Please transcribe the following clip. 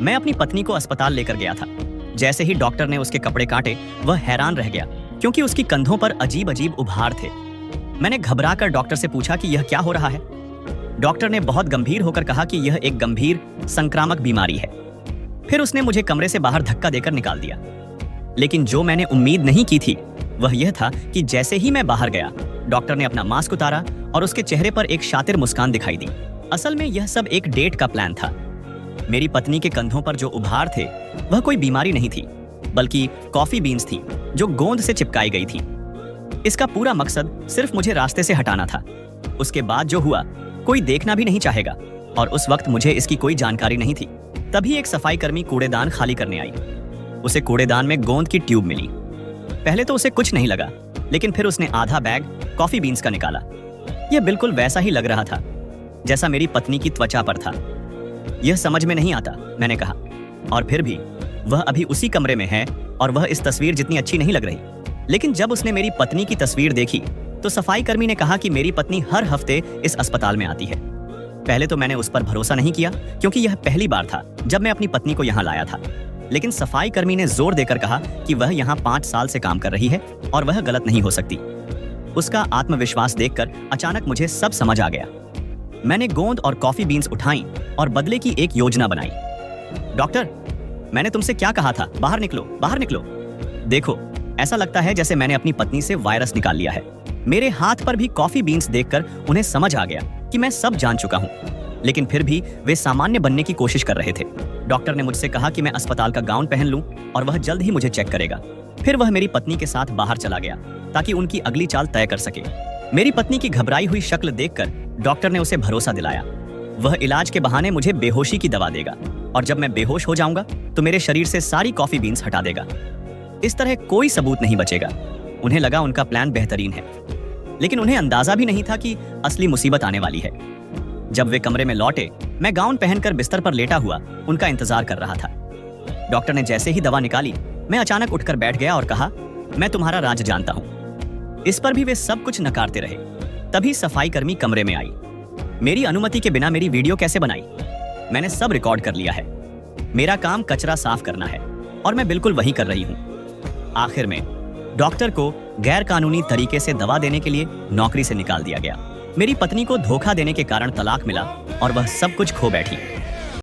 मैं अपनी पत्नी को अस्पताल लेकर गया था। जैसे ही डॉक्टर ने उसके कपड़े काटे, वह हैरान रह गया क्योंकि उसकी कंधों पर अजीब अजीब उभार थे। मैंने घबराकर डॉक्टर से पूछा कि यह क्या हो रहा है। डॉक्टर ने बहुत गंभीर होकर कहा कि यह एक गंभीर संक्रामक बीमारी है। फिर उसने मुझे कमरे से बाहर धक्का देकर निकाल दिया। लेकिन जो मैंने उम्मीद नहीं की थी वह यह था कि जैसे ही मैं बाहर गया, डॉक्टर ने अपना मास्क उतारा और उसके चेहरे पर एक शातिर मुस्कान दिखाई दी। असल में यह सब एक डेट का प्लान था। मेरी पत्नी के कंधों पर जो उभार थे वह कोई बीमारी नहीं थी, बल्कि कॉफी बीन्स थी जो गोंद से चिपकाई गई थी। इसका पूरा मकसद सिर्फ मुझे रास्ते से हटाना था। उसके बाद जो हुआ कोई देखना भी नहीं चाहेगा, और उस वक्त मुझे इसकी कोई जानकारी नहीं थी। तभी एक सफाई कर्मी कूड़ेदान खाली करने आई। उसे कूड़ेदान में गोंद की ट्यूब मिली। पहले तो उसे कुछ नहीं लगा, लेकिन फिर उसने आधा बैग कॉफी बीन्स का निकाला। यह बिल्कुल वैसा ही लग रहा था जैसा मेरी पत्नी की त्वचा पर था। यह समझ में नहीं आता, मैंने कहा। और फिर भी वह अभी उसी कमरे में है और वह इस तस्वीर जितनी अच्छी नहीं लग रही। लेकिन जब उसने मेरी पत्नी की तस्वीर देखी तो सफाई कर्मी ने कहा कि मेरी पत्नी हर हफ्ते इस अस्पताल में आती है। पहले तो मैंने उस पर भरोसा नहीं किया क्योंकि यह पहली बार था जब मैं अपनी पत्नी को यहाँ लाया था। लेकिन सफाई कर्मी ने जोर देकर कहा कि वह यहाँ 5 साल से काम कर रही है और वह गलत नहीं हो सकती। उसका आत्मविश्वास देखकर अचानक मुझे सब समझ आ गया। मैंने गोंद और कॉफी बीन्स उठाई और बदले की एक योजना बनाई। डॉक्टर, मैंने तुमसे क्या कहा था? बाहर निकलो, बाहर निकलो। देखो, ऐसा लगता है जैसे मैंने अपनी पत्नी से वायरस निकाल लिया है। मेरे हाथ पर भी कॉफी बीन्स देखकर उन्हें समझ आ गया कि मैं सब जान चुका हूँ। लेकिन फिर भी वे सामान्य बनने की कोशिश कर रहे थे। डॉक्टर ने मुझसे कहा कि मैं अस्पताल का गाउन पहन लूं और वह जल्द ही मुझे चेक करेगा। फिर वह मेरी पत्नी के साथ बाहर चला गया ताकि उनकी अगली चाल तय कर सके। मेरी पत्नी की घबराई हुई शक्ल देखकर डॉक्टर ने उसे भरोसा दिलाया। वह इलाज के बहाने मुझे बेहोशी की दवा देगा और जब मैं बेहोश हो जाऊंगा तो मेरे शरीर से सारी कॉफी बीन्स हटा देगा। इस तरह कोई सबूत नहीं बचेगा। उन्हें लगा उनका प्लान बेहतरीन है, लेकिन उन्हें अंदाजा भी नहीं था कि असली मुसीबत आने वाली है। जब वे कमरे में लौटे, मैं गाउन पहनकर बिस्तर पर लेटा हुआ उनका इंतजार कर रहा था। डॉक्टर ने जैसे ही दवा निकाली, मैं अचानक उठकर बैठ गया और कहा, मैं तुम्हारा राज जानता हूं। इस पर भी वे सब कुछ नकारते रहे। तभी सफाई कर्मी कमरे में आई। मेरी अनुमति के बिना मेरी वीडियो कैसे बनाई? मैंने सब रिकॉर्ड कर लिया है। मेरा काम कचरा साफ करना है और मैं बिल्कुल वही कर रही हूं। आखिर में डॉक्टर को गैर कानूनी तरीके से दवा देने के लिए नौकरी से निकाल दिया गया। मेरी पत्नी को धोखा देने के कारण तलाक मिला और वह सब कुछ खो बैठी।